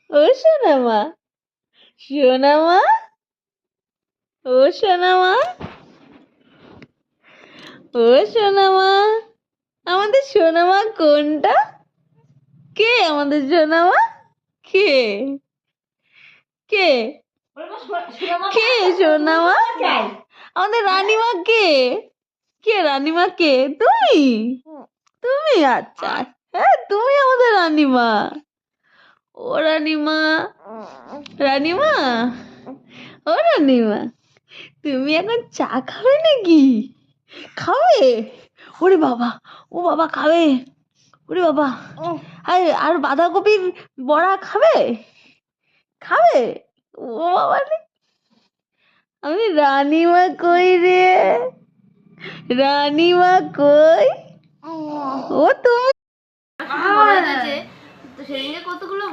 ও সোনা মা, সোনা মা, ও সোনা মা, ও সোনা মা। আমাদের সোনা মা কোনটা? কে আমাদের সোনা মা? কে? কে? কে সোনা মা? আমাদের রানীমা কে? কে রানীমা কে? তুমি? তুমি? আচ্ছা, হ্যাঁ তুমি আমাদের রানীমা। ও রানীমা, রানীমা, ও রানীমা, তুমি এখন চা খাবে নাকি? খাবে? ওরে বাবা, ও বাবা খাবে? ওরে বাবা, আর বাঁধাকপির বড়া খাবে? খাবে? ও বাবা রে, আমি রানীমা কই রে? রানীমা কই? ও তুমি তো সেদিনকে কতগুলো